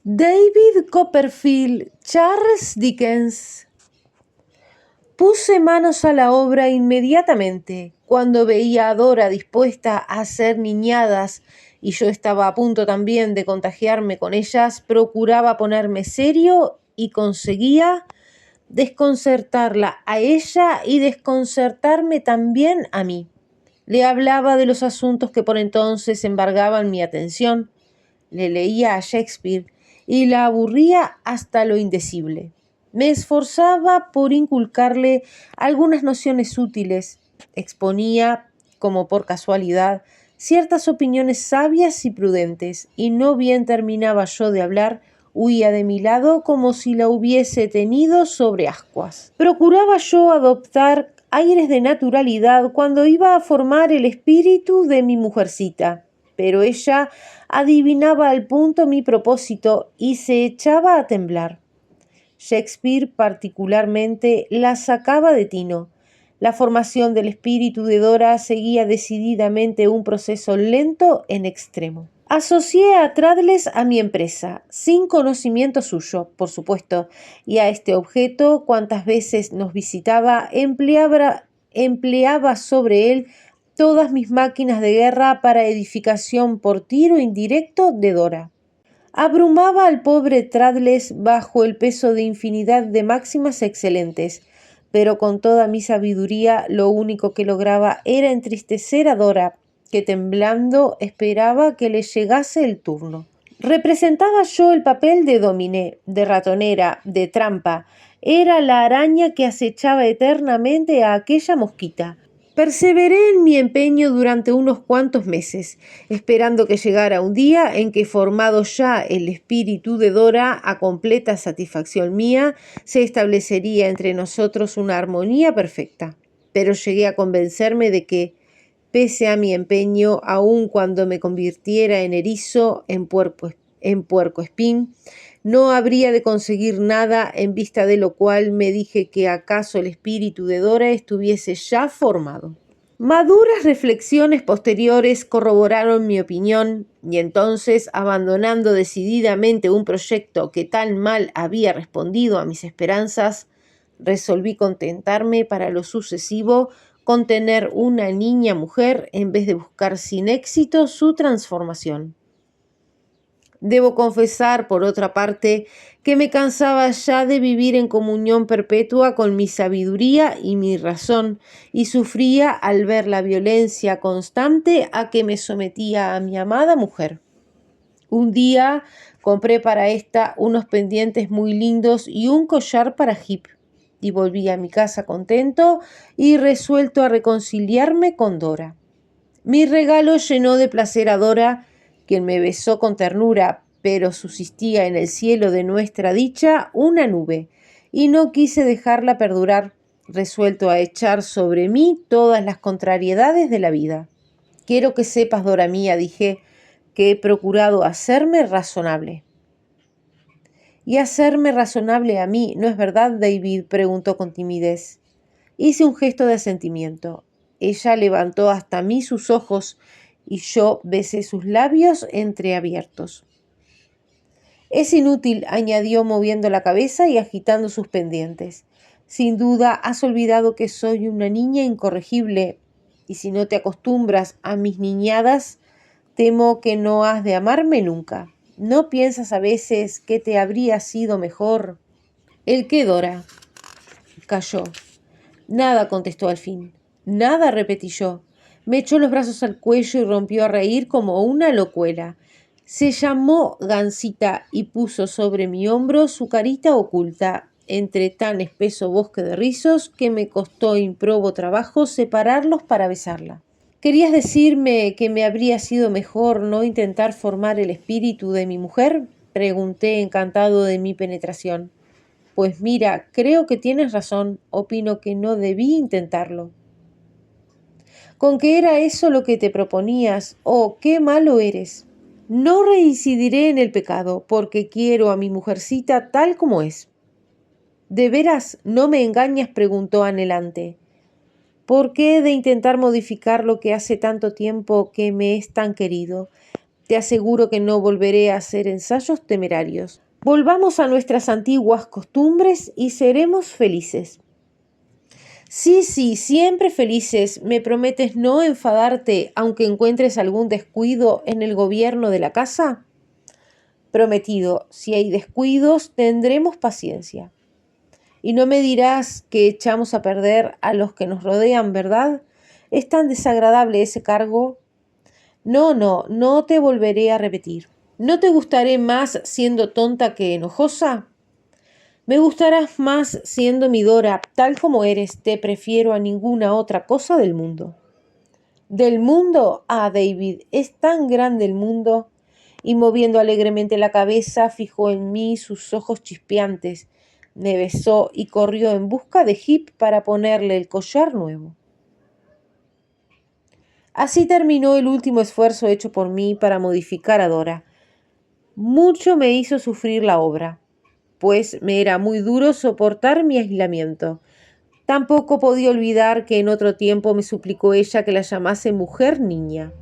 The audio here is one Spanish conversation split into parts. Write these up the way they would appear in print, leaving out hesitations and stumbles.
David Copperfield, Charles Dickens. Puse manos a la obra inmediatamente. Cuando veía a Dora dispuesta a hacer niñadas y yo estaba a punto también de contagiarme con ellas, procuraba ponerme serio y conseguía desconcertarla a ella y desconcertarme también a mí. Le hablaba de los asuntos que por entonces embargaban mi atención, le leía a Shakespeare y la aburría hasta lo indecible. Me esforzaba por inculcarle algunas nociones útiles, exponía, como por casualidad, ciertas opiniones sabias y prudentes, y no bien terminaba yo de hablar, huía de mi lado como si la hubiese tenido sobre ascuas. Procuraba yo adoptar aires de naturalidad cuando iba a formar el espíritu de mi mujercita, pero ella adivinaba al punto mi propósito y se echaba a temblar. Shakespeare particularmente la sacaba de tino. La formación del espíritu de Dora seguía decididamente un proceso lento en extremo. Asocié a Traddles a mi empresa, sin conocimiento suyo, por supuesto, y a este objeto, cuantas veces nos visitaba, empleaba sobre él todas mis máquinas de guerra para edificación por tiro indirecto de Dora. Abrumaba al pobre Traddles bajo el peso de infinidad de máximas excelentes, pero con toda mi sabiduría lo único que lograba era entristecer a Dora, que temblando esperaba que le llegase el turno. Representaba yo el papel de dominé, de ratonera, de trampa. Era la araña que acechaba eternamente a aquella mosquita. Perseveré en mi empeño durante unos cuantos meses, esperando que llegara un día en que, formado ya el espíritu de Dora a completa satisfacción mía, se establecería entre nosotros una armonía perfecta. Pero llegué a convencerme de que, pese a mi empeño, aun cuando me convirtiera en erizo, en puercoespín, no habría de conseguir nada, en vista de lo cual me dije que acaso el espíritu de Dora estuviese ya formado. Maduras reflexiones posteriores corroboraron mi opinión, y entonces, abandonando decididamente un proyecto que tan mal había respondido a mis esperanzas, resolví contentarme para lo sucesivo con tener una niña mujer en vez de buscar sin éxito su transformación. Debo confesar, por otra parte, que me cansaba ya de vivir en comunión perpetua con mi sabiduría y mi razón, y sufría al ver la violencia constante a que me sometía a mi amada mujer. Un día compré para ésta unos pendientes muy lindos y un collar para Jip, y volví a mi casa contento y resuelto a reconciliarme con Dora. Mi regalo llenó de placer a Dora, quien me besó con ternura, pero subsistía en el cielo de nuestra dicha una nube, y no quise dejarla perdurar, resuelto a echar sobre mí todas las contrariedades de la vida. Quiero que sepas, Dora mía, dije, que he procurado hacerme razonable. ¿Y hacerme razonable a mí, no es verdad, David?, preguntó con timidez. Hice un gesto de asentimiento. Ella levantó hasta mí sus ojos y yo besé sus labios entreabiertos. Es inútil, añadió moviendo la cabeza y agitando sus pendientes. Sin duda has olvidado que soy una niña incorregible, y si no te acostumbras a mis niñadas, temo que no has de amarme nunca. ¿No piensas a veces que te habría sido mejor? ¿El qué, Dora? Calló. Nada, contestó al fin. Nada, repetí yo. Me echó los brazos al cuello y rompió a reír como una locuela. Se llamó Gansita y puso sobre mi hombro su carita oculta, entre tan espeso bosque de rizos que me costó improbo trabajo separarlos para besarla. ¿Querías decirme que me habría sido mejor no intentar formar el espíritu de mi mujer? Pregunté, encantado de mi penetración. Pues mira, creo que tienes razón. Opino que no debí intentarlo. ¿Con qué era eso lo que te proponías? Oh, qué malo eres. No reincidiré en el pecado, porque quiero a mi mujercita tal como es. ¿De veras no me engañas?, preguntó anhelante. ¿Por qué he de intentar modificar lo que hace tanto tiempo que me es tan querido? Te aseguro que no volveré a hacer ensayos temerarios. Volvamos a nuestras antiguas costumbres y seremos felices. Sí, sí, siempre felices. ¿Me prometes no enfadarte aunque encuentres algún descuido en el gobierno de la casa? Prometido, si hay descuidos, tendremos paciencia. Y no me dirás que echamos a perder a los que nos rodean, ¿verdad? Es tan desagradable ese cargo. No, no, no te volveré a repetir. ¿No te gustaré más siendo tonta que enojosa? Me gustarás más siendo mi Dora, tal como eres. Te prefiero a ninguna otra cosa del mundo. ¿Del mundo? Ah, David, es tan grande el mundo. Y moviendo alegremente la cabeza, fijó en mí sus ojos chispeantes. Me besó y corrió en busca de Heep para ponerle el collar nuevo. Así terminó el último esfuerzo hecho por mí para modificar a Dora. Mucho me hizo sufrir la obra, pues me era muy duro soportar mi aislamiento. Tampoco podía olvidar que en otro tiempo me suplicó ella que la llamase mujer niña.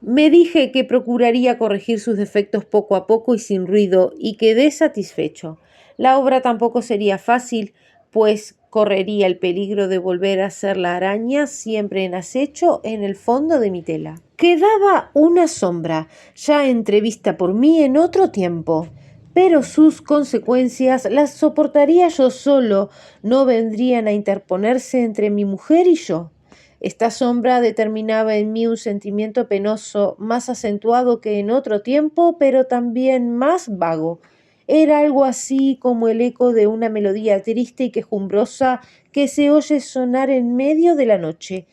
Me dije que procuraría corregir sus defectos poco a poco y sin ruido, y quedé satisfecho. La obra tampoco sería fácil, pues correría el peligro de volver a ser la araña siempre en acecho en el fondo de mi tela. Quedaba una sombra, ya entrevista por mí en otro tiempo, pero sus consecuencias las soportaría yo solo, no vendrían a interponerse entre mi mujer y yo. Esta sombra determinaba en mí un sentimiento penoso, más acentuado que en otro tiempo, pero también más vago. Era algo así como el eco de una melodía triste y quejumbrosa que se oye sonar en medio de la noche.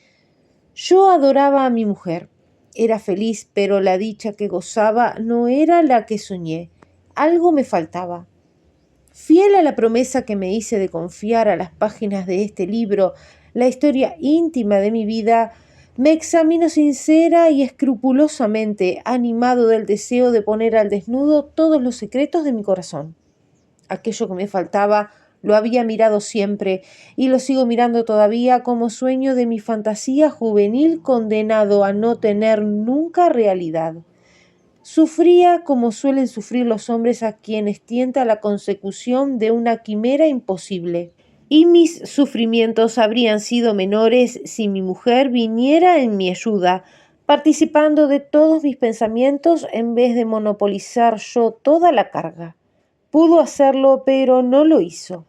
Yo adoraba a mi mujer. Era feliz, pero la dicha que gozaba no era la que soñé. Algo me faltaba. Fiel a la promesa que me hice de confiar a las páginas de este libro la historia íntima de mi vida, me examino sincera y escrupulosamente, animado del deseo de poner al desnudo todos los secretos de mi corazón. Aquello que me faltaba lo había mirado siempre y lo sigo mirando todavía como sueño de mi fantasía juvenil condenado a no tener nunca realidad. Sufría como suelen sufrir los hombres a quienes tienta la consecución de una quimera imposible. Y mis sufrimientos habrían sido menores si mi mujer viniera en mi ayuda, participando de todos mis pensamientos en vez de monopolizar yo toda la carga. Pudo hacerlo, pero no lo hizo.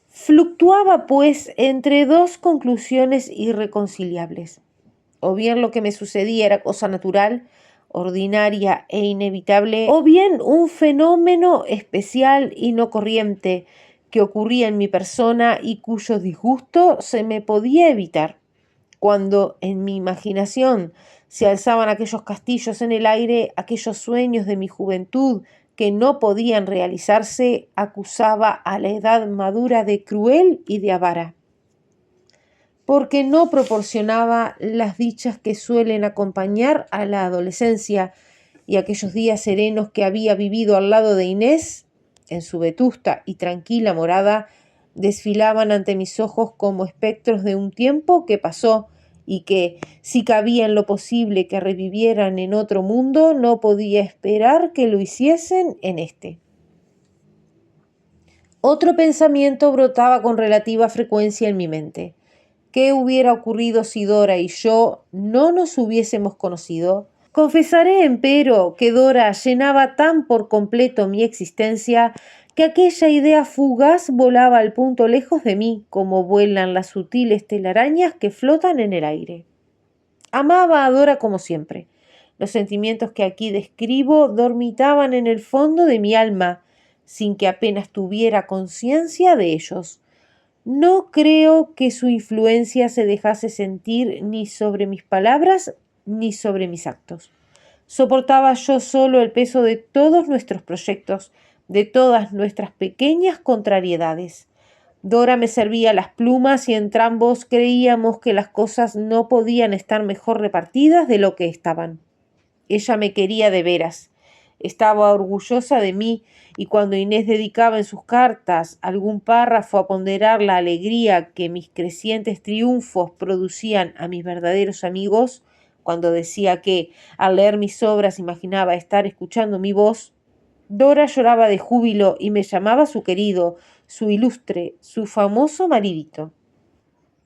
Fluctuaba, pues, entre dos conclusiones irreconciliables. O bien lo que me sucedía era cosa natural, ordinaria e inevitable, o bien un fenómeno especial y no corriente que ocurría en mi persona y cuyo disgusto se me podía evitar. Cuando en mi imaginación se alzaban aquellos castillos en el aire, aquellos sueños de mi juventud que no podían realizarse, acusaba a la edad madura de cruel y de avara, porque no proporcionaba las dichas que suelen acompañar a la adolescencia, y aquellos días serenos que había vivido al lado de Inés, en su vetusta y tranquila morada, desfilaban ante mis ojos como espectros de un tiempo que pasó y que, si cabía en lo posible que revivieran en otro mundo, no podía esperar que lo hiciesen en este. Otro pensamiento brotaba con relativa frecuencia en mi mente. ¿Qué hubiera ocurrido si Dora y yo no nos hubiésemos conocido? Confesaré, empero, que Dora llenaba tan por completo mi existencia que aquella idea fugaz volaba al punto lejos de mí, como vuelan las sutiles telarañas que flotan en el aire. Amaba a Dora como siempre. Los sentimientos que aquí describo dormitaban en el fondo de mi alma, sin que apenas tuviera conciencia de ellos. No creo que su influencia se dejase sentir ni sobre mis palabras ni sobre mis actos. Soportaba yo solo el peso de todos nuestros proyectos, de todas nuestras pequeñas contrariedades. Dora me servía las plumas y entrambos creíamos que las cosas no podían estar mejor repartidas de lo que estaban. Ella me quería de veras. Estaba orgullosa de mí, y cuando Inés dedicaba en sus cartas algún párrafo a ponderar la alegría que mis crecientes triunfos producían a mis verdaderos amigos, cuando decía que, al leer mis obras, imaginaba estar escuchando mi voz, Dora lloraba de júbilo y me llamaba su querido, su ilustre, su famoso maridito.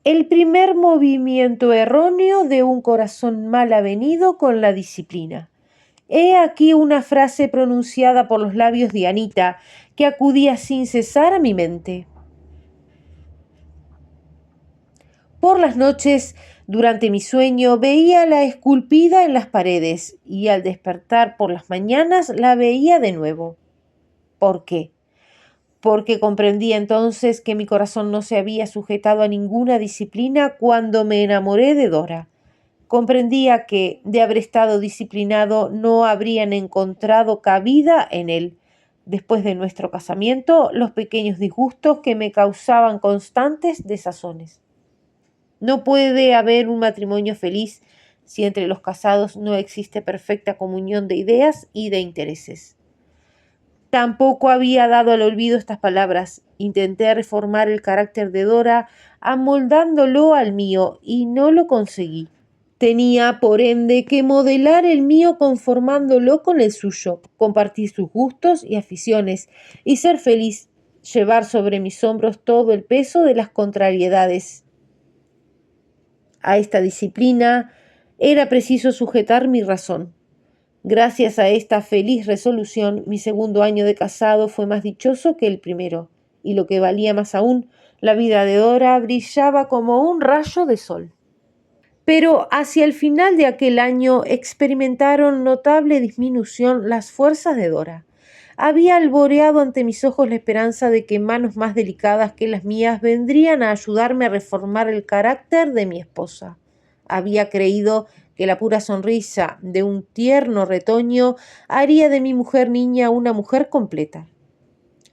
El primer movimiento erróneo de un corazón mal avenido con la disciplina. He aquí una frase pronunciada por los labios de Anita que acudía sin cesar a mi mente. Por las noches, durante mi sueño, veía la esculpida en las paredes y al despertar por las mañanas la veía de nuevo. ¿Por qué? Porque comprendí entonces que mi corazón no se había sujetado a ninguna disciplina cuando me enamoré de Dora. Comprendía que, de haber estado disciplinado, no habrían encontrado cabida en él, después de nuestro casamiento, los pequeños disgustos que me causaban constantes desazones. No puede haber un matrimonio feliz si entre los casados no existe perfecta comunión de ideas y de intereses. Tampoco había dado al olvido estas palabras. Intenté reformar el carácter de Dora amoldándolo al mío y no lo conseguí. Tenía, por ende, que modelar el mío conformándolo con el suyo, compartir sus gustos y aficiones y ser feliz, llevar sobre mis hombros todo el peso de las contrariedades. A esta disciplina era preciso sujetar mi razón. Gracias a esta feliz resolución, mi segundo año de casado fue más dichoso que el primero, y lo que valía más aún, la vida de Dora brillaba como un rayo de sol. Pero hacia el final de aquel año experimentaron notable disminución las fuerzas de Dora. Había alboreado ante mis ojos la esperanza de que manos más delicadas que las mías vendrían a ayudarme a reformar el carácter de mi esposa. Había creído que la pura sonrisa de un tierno retoño haría de mi mujer niña una mujer completa.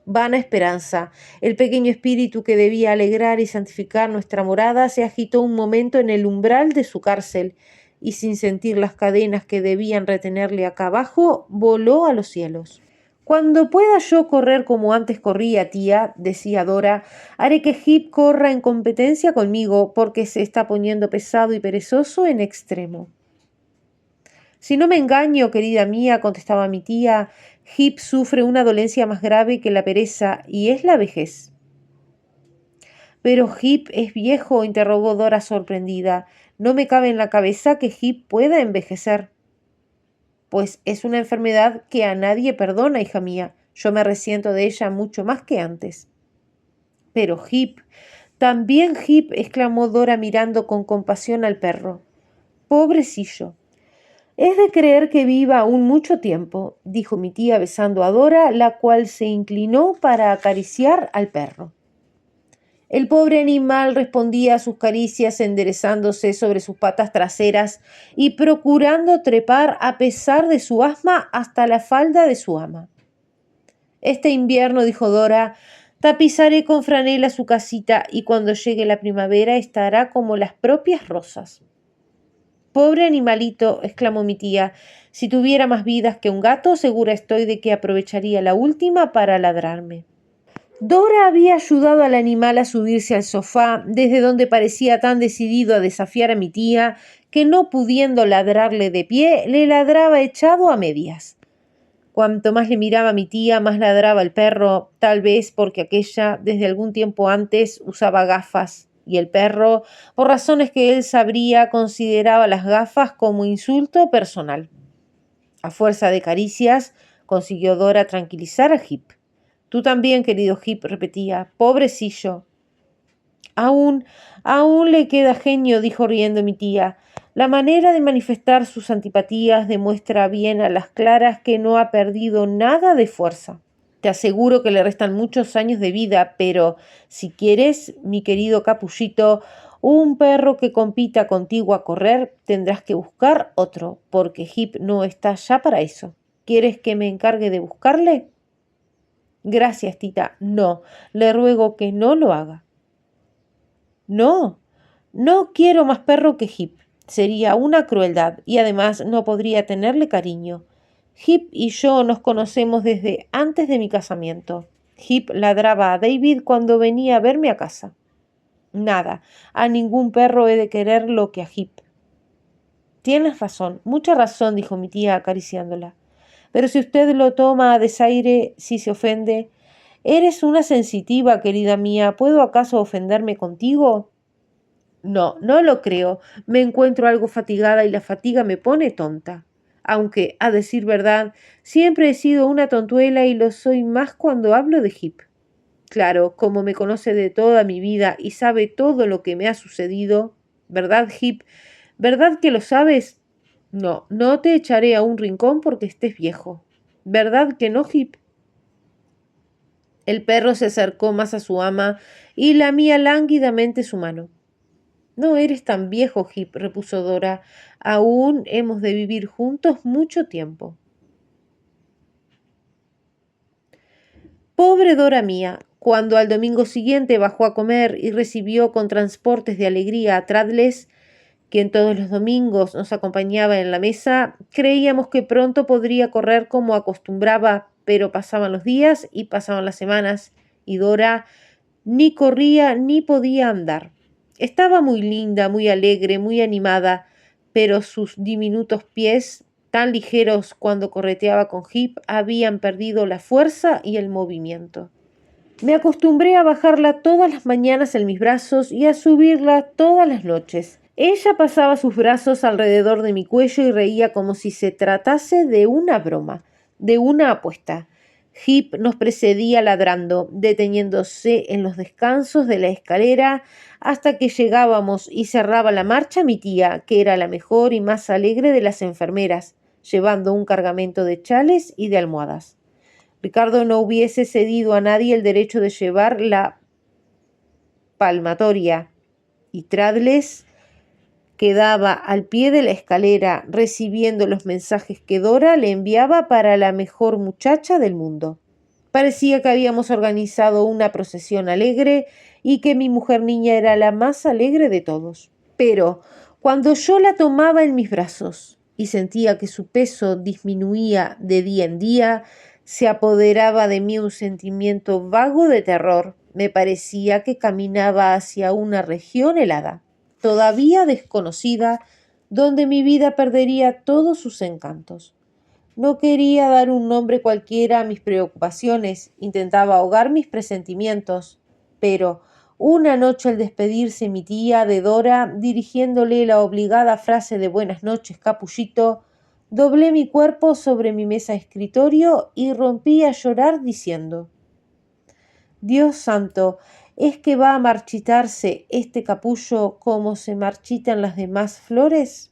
Vana esperanza. El pequeño espíritu que debía alegrar y santificar nuestra morada se agitó un momento en el umbral de su cárcel y, sin sentir las cadenas que debían retenerle acá abajo, voló a los cielos. Cuando pueda yo correr como antes corría, tía, decía Dora, haré que Heep corra en competencia conmigo porque se está poniendo pesado y perezoso en extremo. Si no me engaño, querida mía, contestaba mi tía, Heep sufre una dolencia más grave que la pereza y es la vejez. ¿Pero Heep es viejo?, interrogó Dora sorprendida. No me cabe en la cabeza que Heep pueda envejecer. Pues es una enfermedad que a nadie perdona, hija mía. Yo me resiento de ella mucho más que antes. Pero Heep, también Heep, exclamó Dora mirando con compasión al perro. Pobrecillo. Es de creer que viva aún mucho tiempo, dijo mi tía besando a Dora, la cual se inclinó para acariciar al perro. El pobre animal respondía a sus caricias enderezándose sobre sus patas traseras y procurando trepar a pesar de su asma hasta la falda de su ama. Este invierno, dijo Dora, tapizaré con franela su casita y cuando llegue la primavera estará como las propias rosas. Pobre animalito, exclamó mi tía, si tuviera más vidas que un gato, segura estoy de que aprovecharía la última para ladrarme. Dora había ayudado al animal a subirse al sofá, desde donde parecía tan decidido a desafiar a mi tía, que no pudiendo ladrarle de pie, le ladraba echado a medias. Cuanto más le miraba a mi tía, más ladraba el perro, tal vez porque aquella, desde algún tiempo antes, usaba gafas, y el perro, por razones que él sabría, consideraba las gafas como insulto personal. A fuerza de caricias, consiguió Dora tranquilizar a Heep. Tú también, querido Heep, repetía, pobrecillo. Aún le queda genio, dijo riendo mi tía. La manera de manifestar sus antipatías demuestra bien a las claras que no ha perdido nada de fuerza. Te aseguro que le restan muchos años de vida, pero si quieres, mi querido capullito, un perro que compita contigo a correr, tendrás que buscar otro, porque Heep no está ya para eso. ¿Quieres que me encargue de buscarle? Gracias, tita. No, le ruego que no lo haga. No quiero más perro que Heep. Sería una crueldad y además no podría tenerle cariño. Heep y yo nos conocemos desde antes de mi casamiento. Heep ladraba a David cuando venía a verme a casa. Nada, a ningún perro he de querer lo que a Heep. Tienes razón, mucha razón, dijo mi tía acariciándola. Pero si usted lo toma a desaire, si se ofende. Eres una sensitiva, querida mía. ¿Puedo acaso ofenderme contigo? No, no lo creo. Me encuentro algo fatigada y la fatiga me pone tonta. Aunque, a decir verdad, siempre he sido una tontuela y lo soy más cuando hablo de Heep. Claro, como me conoce de toda mi vida y sabe todo lo que me ha sucedido, ¿verdad, Heep? ¿Verdad que lo sabes? No, no te echaré a un rincón porque estés viejo. ¿Verdad que no, Heep? El perro se acercó más a su ama y lamía lánguidamente su mano. No eres tan viejo, Heep, repuso Dora. Aún hemos de vivir juntos mucho tiempo. Pobre Dora mía, cuando al domingo siguiente bajó a comer y recibió con transportes de alegría a Traddles, quien todos los domingos nos acompañaba en la mesa, creíamos que pronto podría correr como acostumbraba, pero pasaban los días y pasaban las semanas, y Dora ni corría ni podía andar. Estaba muy linda, muy alegre, muy animada, pero sus diminutos pies, tan ligeros cuando correteaba con Heep, habían perdido la fuerza y el movimiento. Me acostumbré a bajarla todas las mañanas en mis brazos y a subirla todas las noches. Ella pasaba sus brazos alrededor de mi cuello y reía como si se tratase de una broma, de una apuesta. Heep nos precedía ladrando, deteniéndose en los descansos de la escalera hasta que llegábamos y cerraba la marcha mi tía, que era la mejor y más alegre de las enfermeras, llevando un cargamento de chales y de almohadas. Ricardo no hubiese cedido a nadie el derecho de llevar la palmatoria, y Traddles quedaba al pie de la escalera recibiendo los mensajes que Dora le enviaba para la mejor muchacha del mundo. Parecía que habíamos organizado una procesión alegre y que mi mujer niña era la más alegre de todos. Pero cuando yo la tomaba en mis brazos y sentía que su peso disminuía de día en día, se apoderaba de mí un sentimiento vago de terror. Me parecía que caminaba hacia una región helada, todavía desconocida, donde mi vida perdería todos sus encantos. No quería dar un nombre cualquiera a mis preocupaciones, intentaba ahogar mis presentimientos, pero una noche al despedirse mi tía de Dora, dirigiéndole la obligada frase de buenas noches, capullito, doblé mi cuerpo sobre mi mesa de escritorio y rompí a llorar diciendo: Dios santo, ¿es que va a marchitarse este capullo como se marchitan las demás flores?